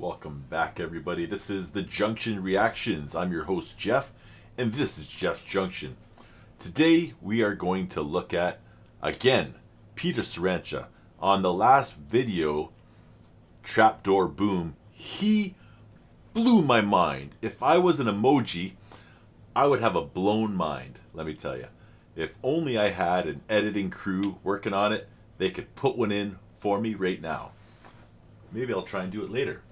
Welcome back, everybody. This is the Junction Reactions. I'm your host, Jeff, and this is Jeff's Junction. Today, we are going to look at, again, Petr Sarancha. On the last video, Trapdoor Boom, he blew my mind. If I was an emoji, I would have a blown mind, let me tell you. If only I had an editing crew working on it, they could put one in for me right now. Maybe I'll try and do it later.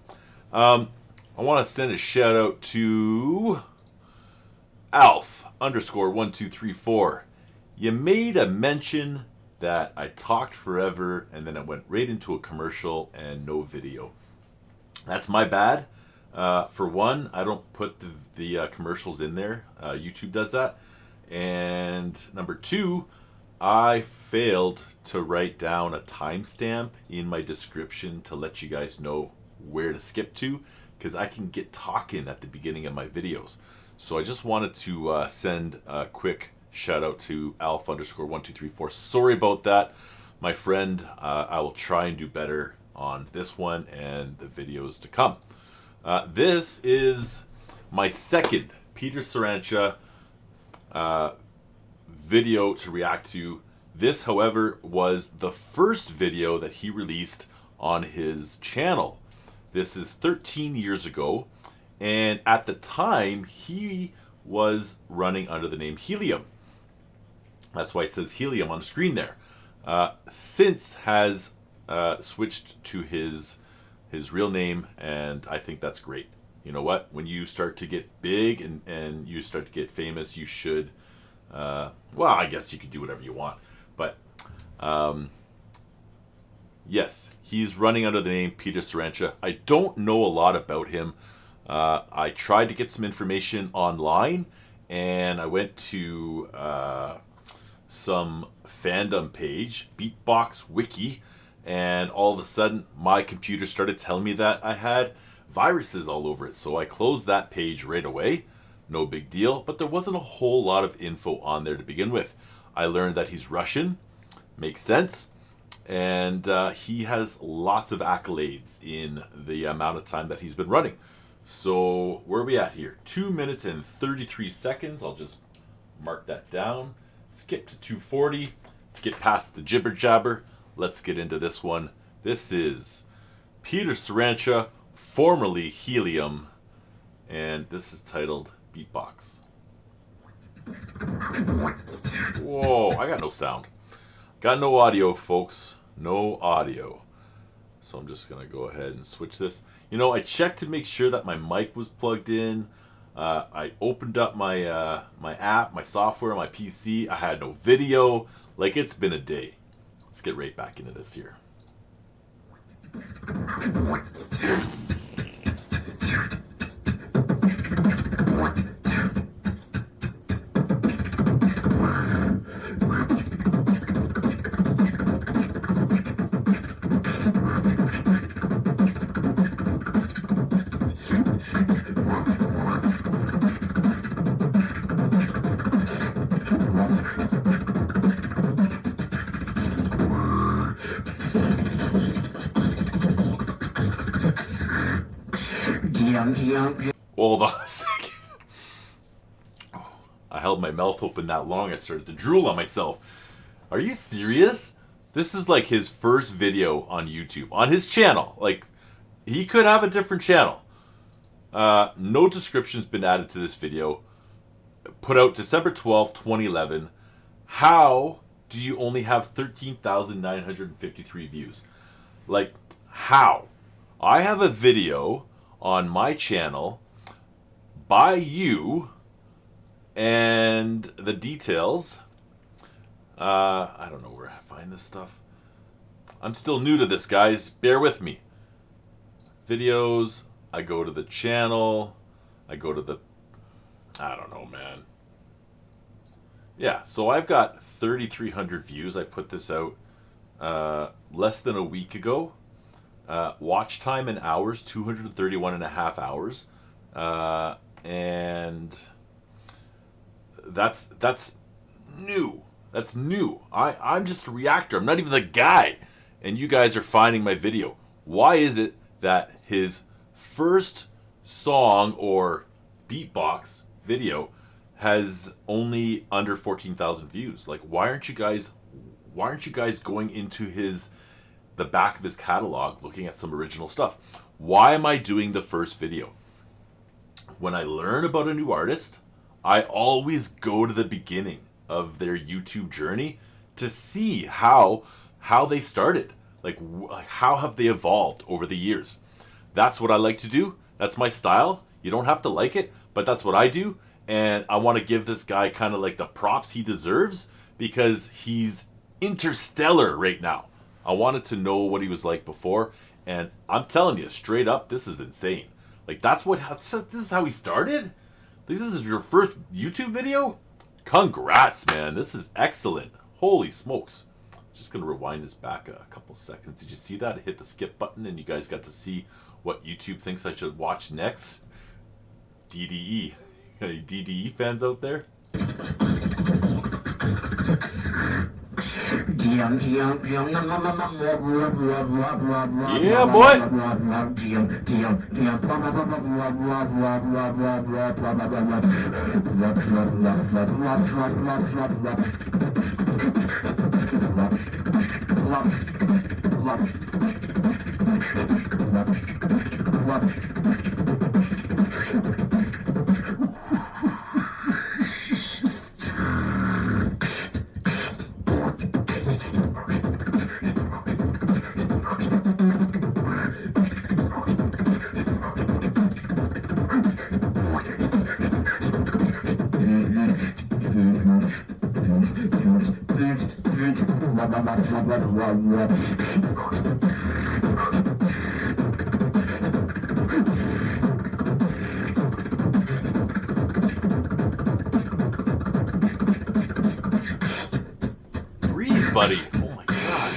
I want to send a shout out to Alf_1234. You made a mention that I talked forever and then it went right into a commercial and no video. That's my bad. For one, I don't put the commercials in there. YouTube does that. And number two, I failed to write down a timestamp in my description to let you guys know where to skip to, because I can get talking at the beginning of my videos. So I just wanted to send a quick shout out to Alf_1234. Sorry about that, my friend. I will try and do better on this one and the videos to come. This is my second Petr Sarancha video to react to. This, however, was the first video that he released on his channel. This is 13 years ago, and at the time he was running under the name Helium. That's why it says Helium on the screen there. Since has switched to his real name, and I think that's great. You know what? When you start to get big and you start to get famous, you should, well, I guess you could do whatever you want. But, yes, he's running under the name Petr Sarancha. I don't know a lot about him. I tried to get some information online, and I went to some fandom page, Beatbox Wiki, and all of a sudden my computer started telling me that I had viruses all over it. So I closed that page right away. No big deal, but there wasn't a whole lot of info on there to begin with. I learned that he's Russian. Makes sense. And he has lots of accolades in the amount of time that he's been running. So where are we at here? 2 minutes and 33 seconds. I'll just mark that down. Skip to 2:40 to get past the jibber jabber. Let's get into this one. This is Petr Sarancha, formerly Helium, and this is titled Beatbox. Whoa, I got no sound. Got no audio, folks. No audio. So I'm just going to go ahead and switch this. You know, I checked to make sure that my mic was plugged in. I opened up my my app, my software, my PC. I had no video. Like, it's been a day. Let's get right back into this here. Hold on a second. I held my mouth open that long, I started to drool on myself. Are you serious? This is like his first video on YouTube, on his channel. Like, he could have a different channel. No description's been added to this video. Put out December 12th, 2011. How do you only have 13,953 views? Like, how? I have a video on my channel by you, and the details, I don't know where I find this stuff. I'm still new to this, guys. Bear with me. Videos, I go to the channel, I go to the, I don't know, man. Yeah, so I've got 3,300 views. I put this out less than a week ago. Watch time in hours, 231.5 hours. And that's new. That's new. I'm just a reactor. I'm not even the guy. And you guys are finding my video. Why is it that his first song or beatbox video has only under 14,000 views. Like, why aren't you guys going into the back of his catalog looking at some original stuff? Why am I doing the first video? When I learn about a new artist, I always go to the beginning of their YouTube journey to see how they started. Like, how have they evolved over the years? That's what I like to do. That's my style. You don't have to like it, but that's what I do. And I want to give this guy kind of like the props he deserves, because he's interstellar right now. I wanted to know what he was like before, and I'm telling you straight up, this is insane. Like, this is how he started? This is your first YouTube video? Congrats, man. This is excellent. Holy smokes. Just going to rewind this back a couple seconds. Did you see that? I hit the skip button and you guys got to see what YouTube thinks I should watch next. DDE. Any DDE fans out there? Yeah, boy. Breathe, buddy. Oh my god.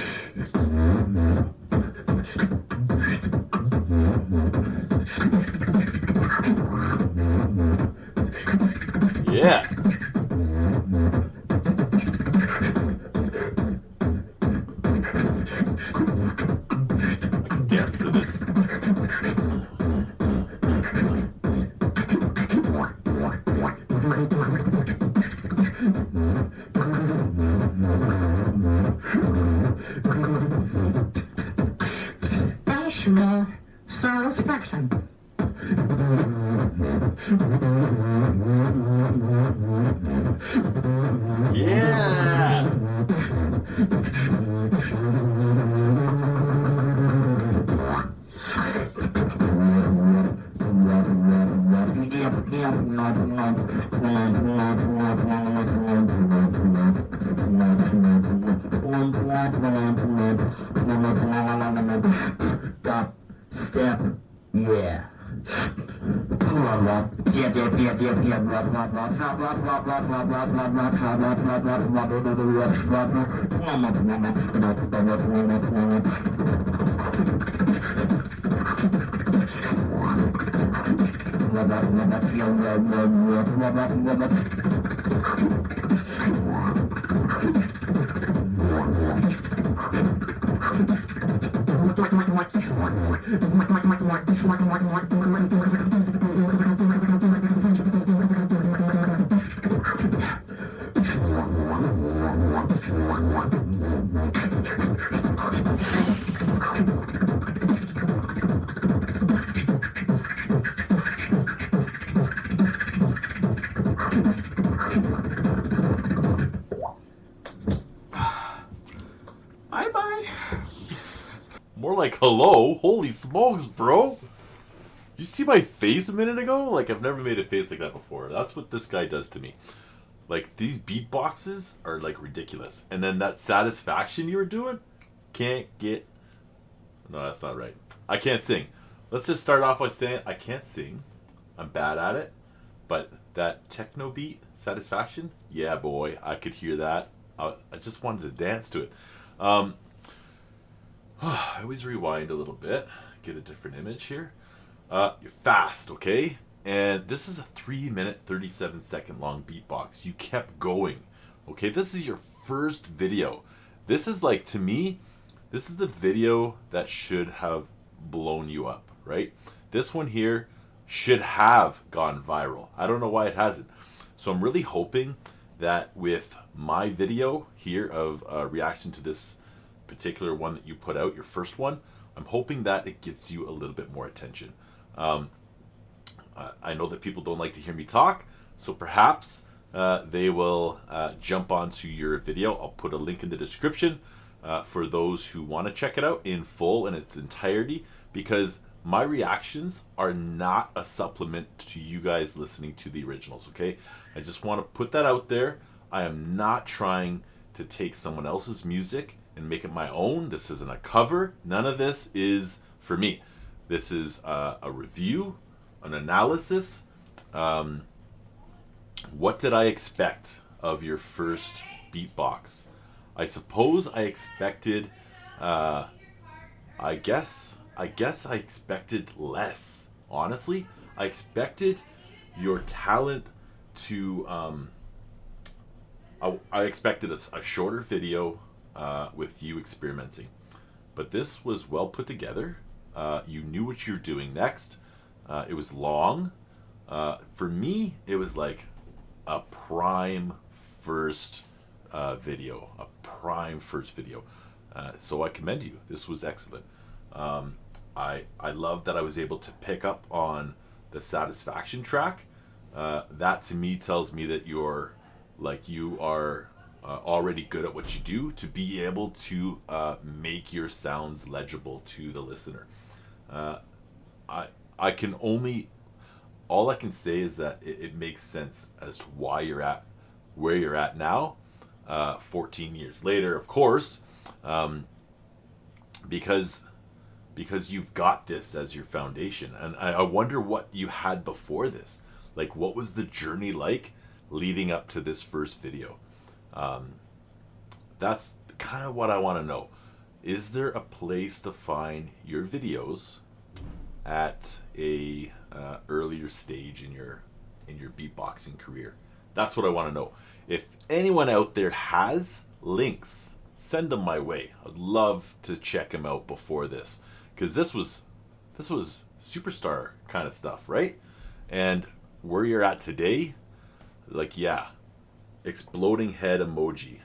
Yeah. I can dance to this. National satisfaction. Yeah. Step, yeah. Bye-bye. Yes. More like hello. Holy smokes, bro. You see my face a minute ago? Like, I've never made a face like that before. That's what this guy does to me. Like, these beatboxes are, like, ridiculous. And then that satisfaction you were doing, can't get... No, that's not right. I can't sing. Let's just start off by saying I can't sing. I'm bad at it. But that techno beat, satisfaction, yeah, boy, I could hear that. I just wanted to dance to it. I always rewind a little bit, get a different image here. You're fast, okay? And this is a 3-minute, 37-second long beatbox. You kept going, okay? This is your first video. This is like, to me, this is the video that should have blown you up, right? this one here should have gone viral. I don't know why it hasn't. So I'm really hoping that with my video here of reaction to this particular one that you put out, your first one, I'm hoping that it gets you a little bit more attention. I know that people don't like to hear me talk, so perhaps they will jump onto your video. I'll put a link in the description for those who want to check it out in full in its entirety, because my reactions are not a supplement to you guys listening to the originals, okay? I just want to put that out there. I am not trying to take someone else's music and make it my own. This isn't a cover. None of this is for me. This is a review, an analysis. What did I expect of your first beatbox? I suppose I expected, I guess I expected less. Honestly, I expected your talent to, I expected a shorter video with you experimenting. But this was well put together. You knew what you were doing next. It was long. For me, it was like a prime first video. A prime first video. So I commend you. This was excellent. I love that I was able to pick up on the satisfaction track. That to me tells me that you are already good at what you do, to be able to make your sounds legible to the listener. I can only, all I can say is that it makes sense as to why you're at where you're at now, 14 years later, of course, because you've got this as your foundation. And I wonder what you had before this. Like, what was the journey like leading up to this first video? That's kind of what I want to know. Is there a place to find your videos at a earlier stage in your beatboxing career? That's what I want to know. If anyone out there has links, send them my way. I'd love to check them out before this, because this was superstar kind of stuff, right? And where you're at today, like, yeah, exploding head emoji.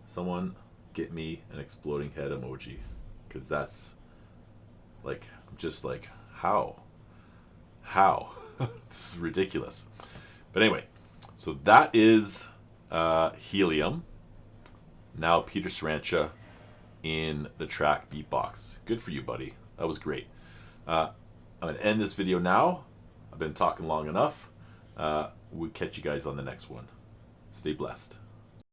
Someone get me an exploding head emoji, because that's like, I'm just like, how this is ridiculous. But anyway, so that is Helium, now Petr Sarancha, in the track Beatbox. Good for you, buddy. That was great. I'm going to end this video now. I've been talking long enough. We'll catch you guys on the next one. Stay blessed.